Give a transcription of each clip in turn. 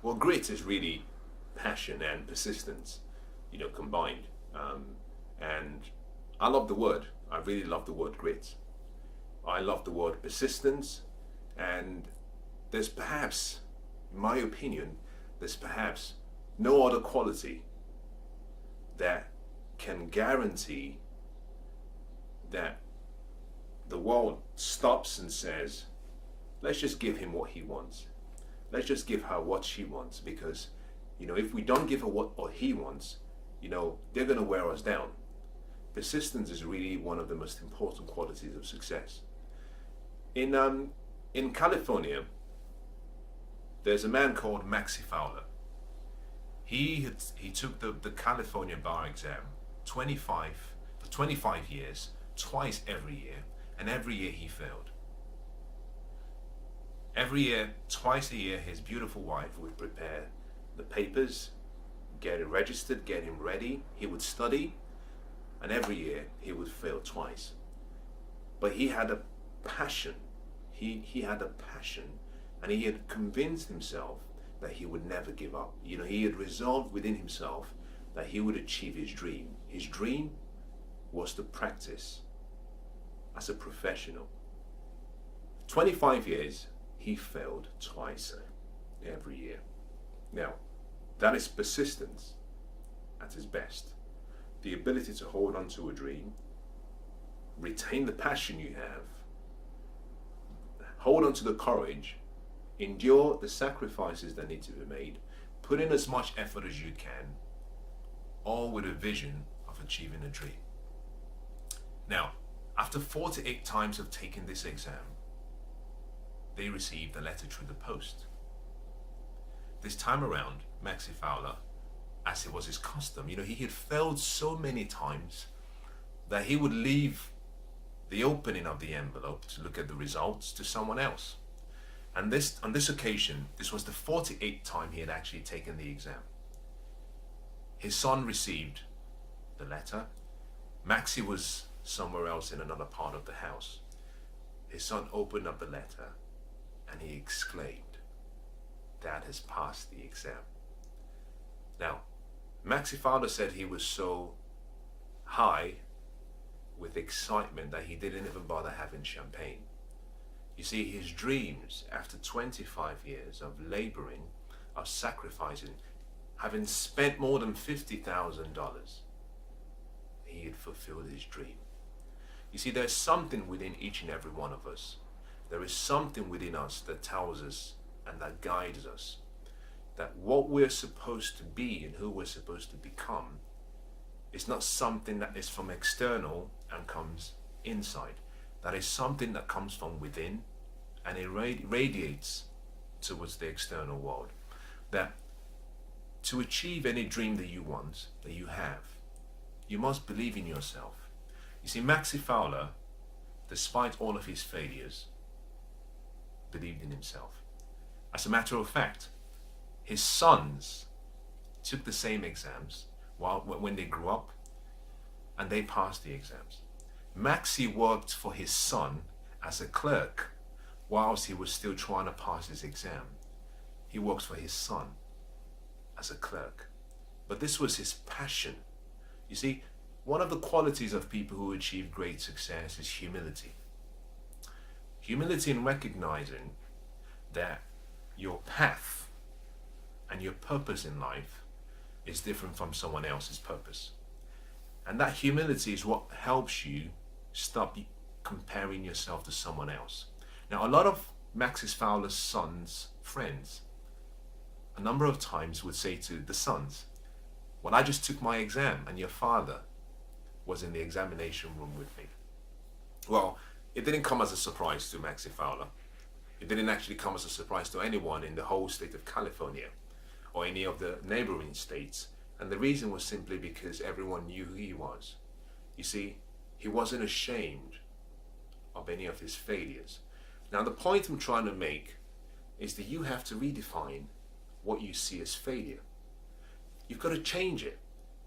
Well, grit is really passion and persistence, combined. And I love the word. I really love the word grit. I love the word persistence. And there's perhaps, in my opinion, there's perhaps no other quality that can guarantee that the world stops and says, let's just give him what he wants. Let's just give her what she wants, because if we don't give her what he wants, they're going to wear us down. Persistence is really one of the most important qualities of success. In California, there's a man called Maxi Fowler. He took the California bar exam 25 years, twice every year, and every year he failed. Every year, twice a year, his beautiful wife would prepare the papers, get it registered, get him ready. He would study, and every year he would fail twice. But he had a passion. He had a passion, and he had convinced himself that he would never give up. He had resolved within himself that he would achieve his dream. His dream was to practice as a professional. 25 years, he failed twice every year. Now, that is persistence at its best. The ability to hold on to a dream, retain the passion you have, hold on to the courage, endure the sacrifices that need to be made, put in as much effort as you can, all with a vision of achieving a dream. Now, after 48 times of taking this exam, they received a letter through the post. This time around, Maxi Fowler, as it was his custom, he had failed so many times that he would leave the opening of the envelope to look at the results to someone else. And on this occasion, this was the 48th time he had actually taken the exam. His son received the letter. Maxi was somewhere else in another part of the house. His son opened up the letter and he exclaimed, "Dad has passed the exam." Now, Maxi Fowler said he was so high with excitement that he didn't even bother having champagne. You see, his dreams, after 25 years of laboring, of sacrificing, having spent more than $50,000, he had fulfilled his dream. You see, there's something within each and every one of us. There is something within us that tells us and that guides us that what we're supposed to be and who we're supposed to become is not something that is from external and comes inside. That is something that comes from within and it radiates towards the external world. That to achieve any dream that you want, that you have, you must believe in yourself. You see, Maxi Fowler, despite all of his failures, believed in himself. As a matter of fact, his sons took the same exams when they grew up, and they passed the exams. Maxi worked for his son as a clerk whilst he was still trying to pass his exam. He worked for his son as a clerk. But this was his passion. You see, one of the qualities of people who achieve great success is humility. Humility in recognizing that your path and your purpose in life is different from someone else's purpose. And that humility is what helps you stop comparing yourself to someone else. Now, a lot of Maxi Fowler's sons' friends, a number of times would say to the sons, "Well, I just took my exam and your father was in the examination room with me." Well, it didn't come as a surprise to Maxi Fowler. It didn't actually come as a surprise to anyone in the whole state of California or any of the neighboring states. And the reason was simply because everyone knew who he was. You see, he wasn't ashamed of any of his failures. Now, the point I'm trying to make is that you have to redefine what you see as failure. You've got to change it.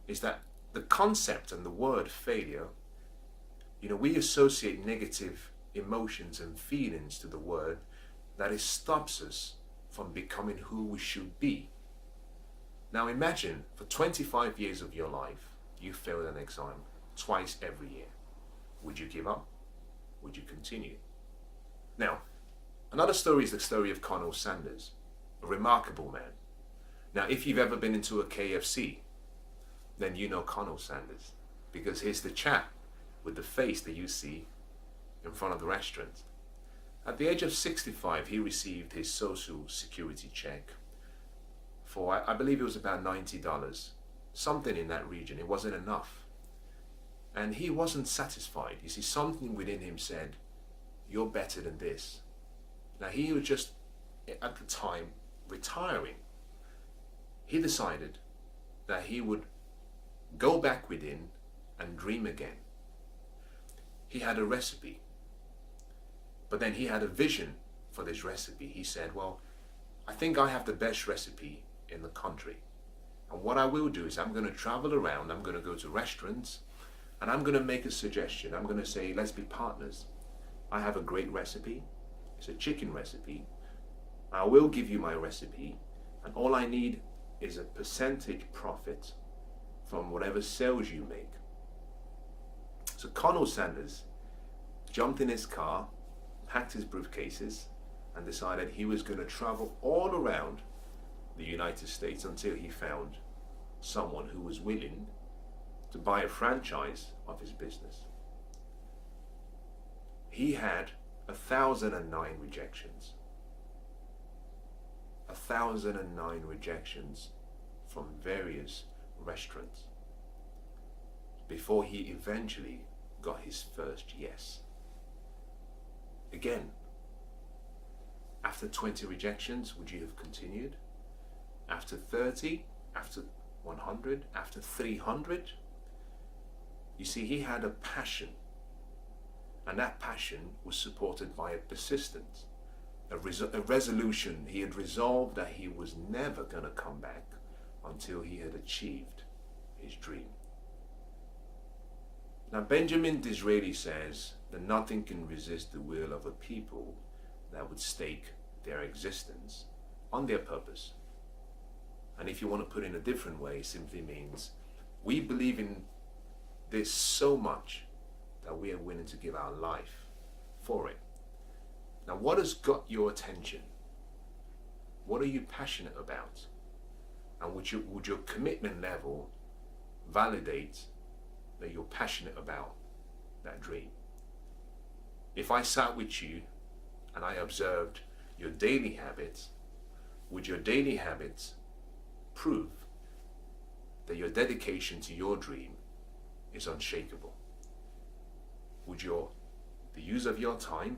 Is that the concept and the word failure, we associate negative emotions and feelings to the word that it stops us from becoming who we should be. Now imagine for 25 years of your life, you failed an exam twice every year. Would you give up? Would you continue? Now, another story is the story of Colonel Sanders, a remarkable man. Now, if you've ever been into a KFC, then you know Colonel Sanders, because he's the chap with the face that you see in front of the restaurant. At the age of 65, he received his social security check for, I believe it was about $90, something in that region. It wasn't enough. And he wasn't satisfied. You see, something within him said, you're better than this. Now, he was just, at the time, retiring. He decided that he would go back within and dream again. He had a recipe, but then he had a vision for this recipe. He said, well, I think I have the best recipe in the country. And what I will do is I'm going to travel around, I'm going to go to restaurants, and I'm going to make a suggestion. I'm going to say, let's be partners. I have a great recipe. It's a chicken recipe. I will give you my recipe, and all I need is a percentage profit from whatever sales you make. So Colonel Sanders jumped in his car, packed his briefcases, and decided he was going to travel all around the United States until he found someone who was willing to buy a franchise of his business. He had 1,009 rejections. 1,009 rejections from various restaurants before he eventually got his first yes. Again, after 20 rejections, would you have continued? After 30, after 100, after 300? You see, he had a passion, and that passion was supported by a persistence, a resolution. He had resolved that he was never going to come back until he had achieved his dream. Now, Benjamin Disraeli says that nothing can resist the will of a people that would stake their existence on their purpose. And if you want to put it in a different way, it simply means we believe in this so much that we are willing to give our life for it. Now, what has got your attention? What are you passionate about? And would your commitment level validate that you're passionate about that dream? If I sat with you and I observed your daily habits, would your daily habits prove that your dedication to your dream is unshakable? Would the use of your time,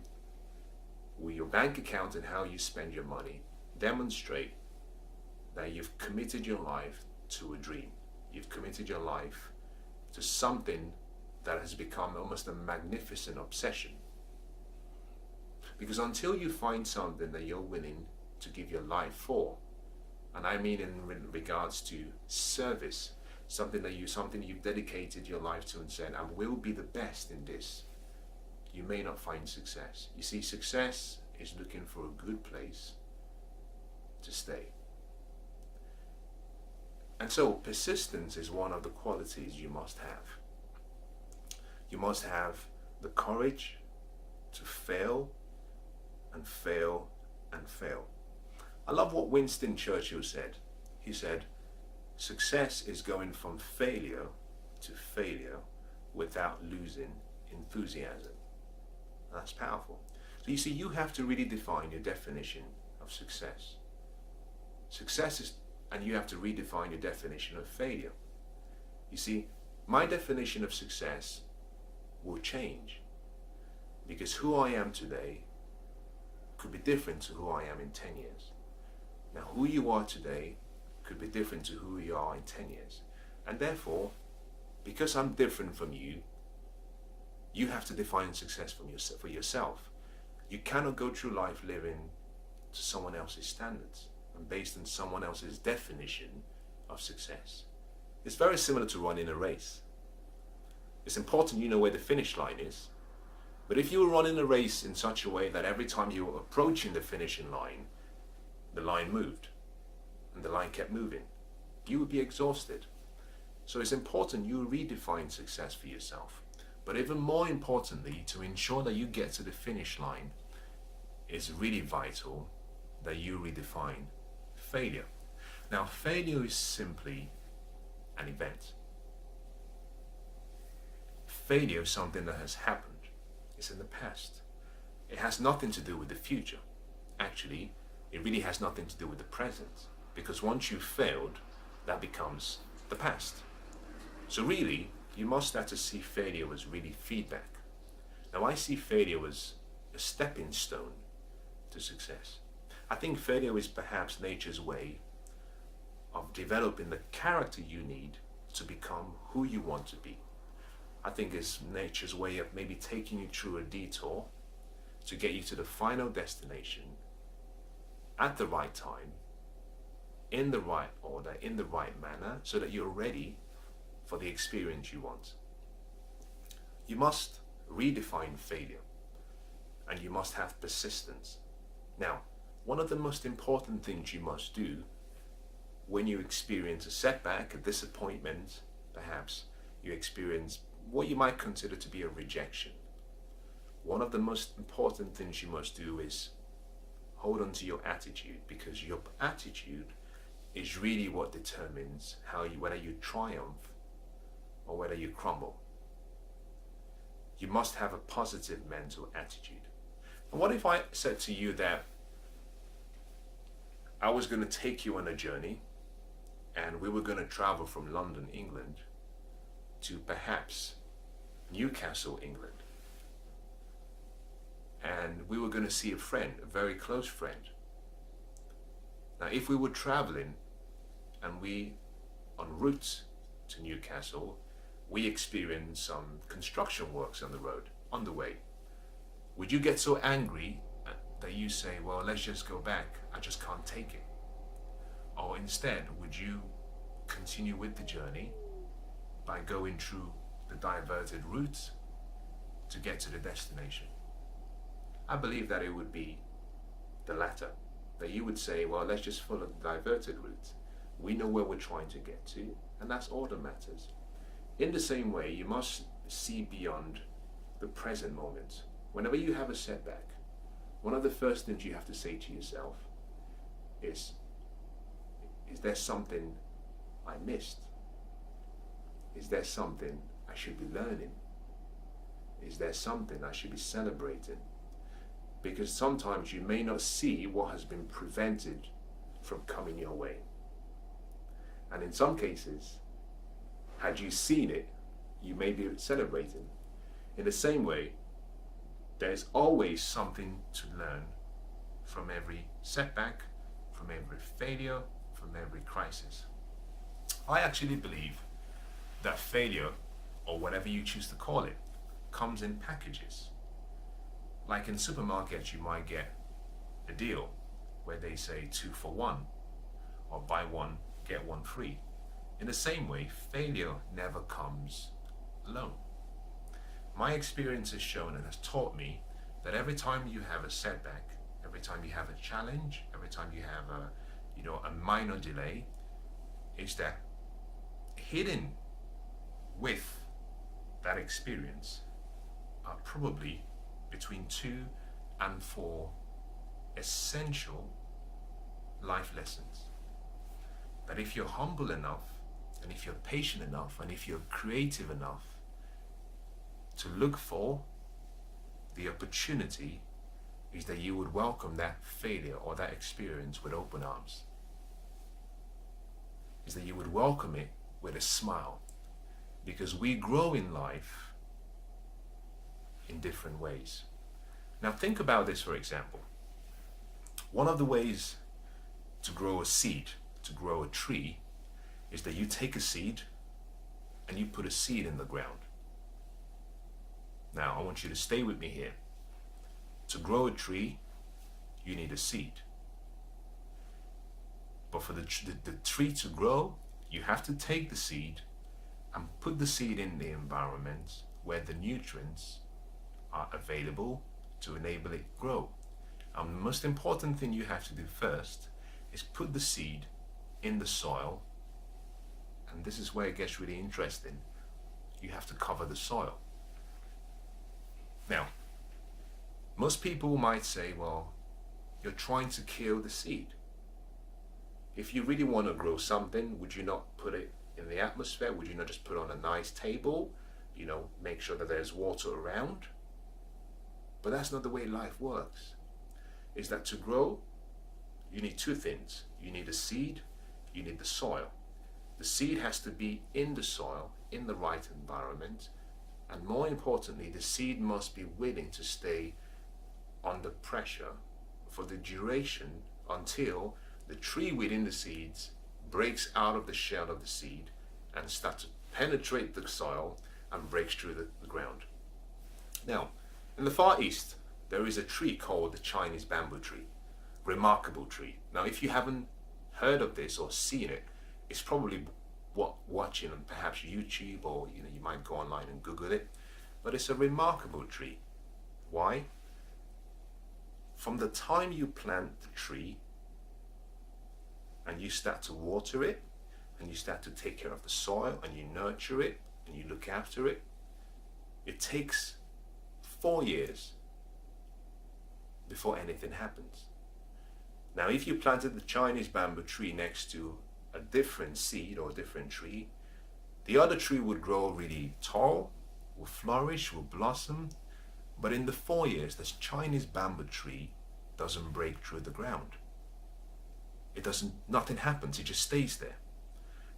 will your bank account and how you spend your money demonstrate that you've committed your life to a dream? You've committed your life to something that has become almost a magnificent obsession. Because until you find something that you're willing to give your life for, and I mean in regards to service, something you've dedicated your life to and said, I will be the best in this, you may not find success. You see, success is looking for a good place to stay. And so persistence is one of the qualities you must have. You must have the courage to fail and fail and fail. I love what Winston Churchill said. He said, success is going from failure to failure without losing enthusiasm. That's powerful. So you see, you have to really define your definition of success. Success is, and you have to redefine your definition of failure. You see, my definition of success will change because who I am today could be different to who I am in 10 years. Now, who you are today could be different to who you are in 10 years. And therefore, because I'm different from you, you have to define success for yourself. You cannot go through life living to someone else's standards and based on someone else's definition of success. It's very similar to running a race. It's important you know where the finish line is. But if you were running a race in such a way that every time you were approaching the finishing line, the line moved and the line kept moving, you would be exhausted. So it's important you redefine success for yourself. But even more importantly, to ensure that you get to the finish line, it's really vital that you redefine failure. Now, failure is simply an event. Failure is something that has happened. It's in the past. It has nothing to do with the future. Actually, it really has nothing to do with the present. Because once you've failed, that becomes the past. So really, you must start to see failure as really feedback. Now, I see failure as a stepping stone to success. I think failure is perhaps nature's way of developing the character you need to become who you want to be. I think it's nature's way of maybe taking you through a detour to get you to the final destination at the right time, in the right order, in the right manner, so that you're ready for the experience you want. You must redefine failure, and you must have persistence. Now, one of the most important things you must do when you experience a setback, a disappointment, perhaps you experience what you might consider to be a rejection. One of the most important things you must do is hold on to your attitude, because your attitude is really what determines whether you triumph or whether you crumble. You must have a positive mental attitude. And what if I said to you that I was going to take you on a journey and we were going to travel from London, England to perhaps Newcastle, England, and we were going to see a friend, a very close friend. Now, if we were traveling and we, en route to Newcastle, we experienced some construction works on the way, would you get so angry that you say, well, let's just go back, I just can't take it? Or instead, would you continue with the journey by going through the diverted route to get to the destination? I believe that it would be the latter, that you would say, well, let's just follow the diverted route. We know where we're trying to get to, and that's all that matters. In the same way, you must see beyond the present moment. Whenever you have a setback, one of the first things you have to say to yourself is there something I missed? Is there something I should be learning? Is there something I should be celebrating? Because sometimes you may not see what has been prevented from coming your way. And in some cases, had you seen it, you may be celebrating. In the same way, there's always something to learn from every setback, from every failure, from every crisis. I actually believe that failure, or whatever you choose to call it, comes in packages. Like in supermarkets, you might get a deal where they say 2 for 1, or buy one, get one free. In the same way, failure never comes alone. My experience has shown and has taught me that every time you have a setback, every time you have a challenge, every time you have a minor delay, is that hidden with that experience are probably between 2 and 4 essential life lessons. That if you're humble enough, and if you're patient enough, and if you're creative enough to look for the opportunity, is that you would welcome that failure or that experience with open arms. Is that you would welcome it with a smile. Because we grow in life in different ways. Now think about this, for example. One of the ways to grow a seed, to grow a tree, is that you take a seed and you put a seed in the ground. Now I want you to stay with me here. To grow a tree, you need a seed. But for the tree to grow, you have to take the seed and put the seed in the environment where the nutrients are available to enable it grow. And the most important thing you have to do first is put the seed in the soil, and this is where it gets really interesting. You have to cover the soil. Now, most people might say, well, you're trying to kill the seed. If you really want to grow something, would you not put it in the atmosphere? Would you not just put it on a nice table? Make sure that there's water around? But that's not the way life works. Is that to grow, you need two things. You need a seed, you need the soil. The seed has to be in the soil, in the right environment, and more importantly, the seed must be willing to stay under pressure for the duration until the tree within the seeds breaks out of the shell of the seed and starts to penetrate the soil and breaks through the ground. Now, in the Far East, there is a tree called the Chinese bamboo tree. Remarkable tree. Now, if you haven't heard of this or seen it, it's probably watching on perhaps YouTube, or you might go online and Google it. But it's a remarkable tree. Why? From the time you plant the tree and you start to water it, and you start to take care of the soil, and you nurture it, and you look after it, it takes 4 years before anything happens. Now, if you planted the Chinese bamboo tree next to a different seed or a different tree, the other tree would grow really tall, will flourish, will blossom, but in the 4 years, this Chinese bamboo tree doesn't break through the ground. Nothing happens, it just stays there.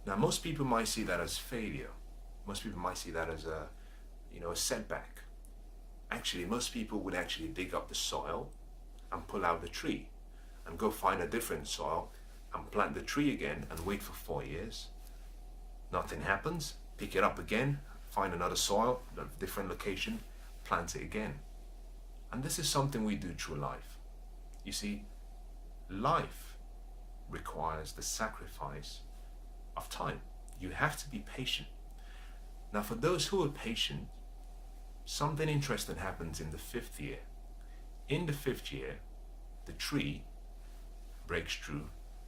Now, most people might see that as failure. Most people might see that as a setback. Actually, most people would actually dig up the soil and pull out the tree and go find a different soil and plant the tree again and wait for 4 years. Nothing happens, pick it up again, find another soil, a different location, plant it again. And this is something we do through life. You see, life requires the sacrifice of time. You have to be patient. Now, for those who are patient, something interesting happens in the 5th year. In the 5th year, the tree breaks through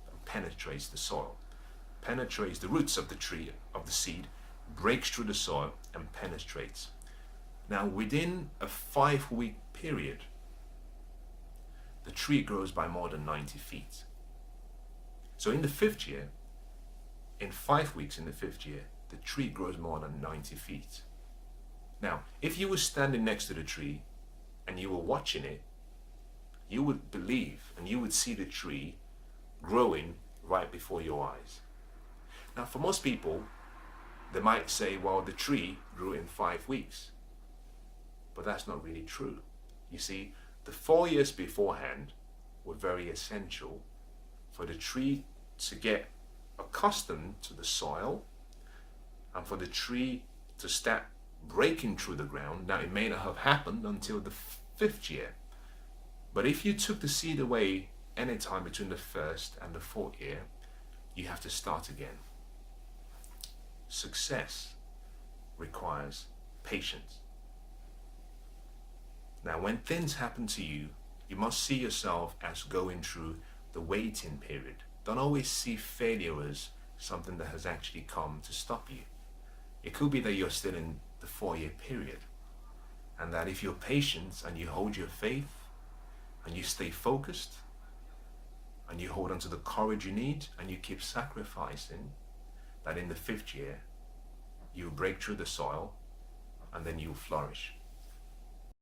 and penetrates the soil, penetrates the roots of the tree, of the seed, breaks through the soil and penetrates. Now, within a 5-week period, the tree grows by more than 90 feet. So in the 5th year, in 5 weeks in the 5th year, the tree grows more than 90 feet. Now, if you were standing next to the tree and you were watching it, you would believe and you would see the tree growing right before your eyes. Now, for most people, they might say, well, the tree grew in 5 weeks. But that's not really true. You see, the 4 years beforehand were very essential for the tree to get accustomed to the soil and for the tree to start breaking through the ground. Now, it may not have happened until the 5th year, but if you took the seed away anytime between the 1st and the 4th year, you have to start again. Success requires patience. Now, when things happen to you, you must see yourself as going through the waiting period. Don't always see failure as something that has actually come to stop you. It could be that you're still in the 4-year period, and that if you're patient and you hold your faith and you stay focused and you hold on to the courage you need and you keep sacrificing, that in the 5th year you break through the soil and then you'll flourish.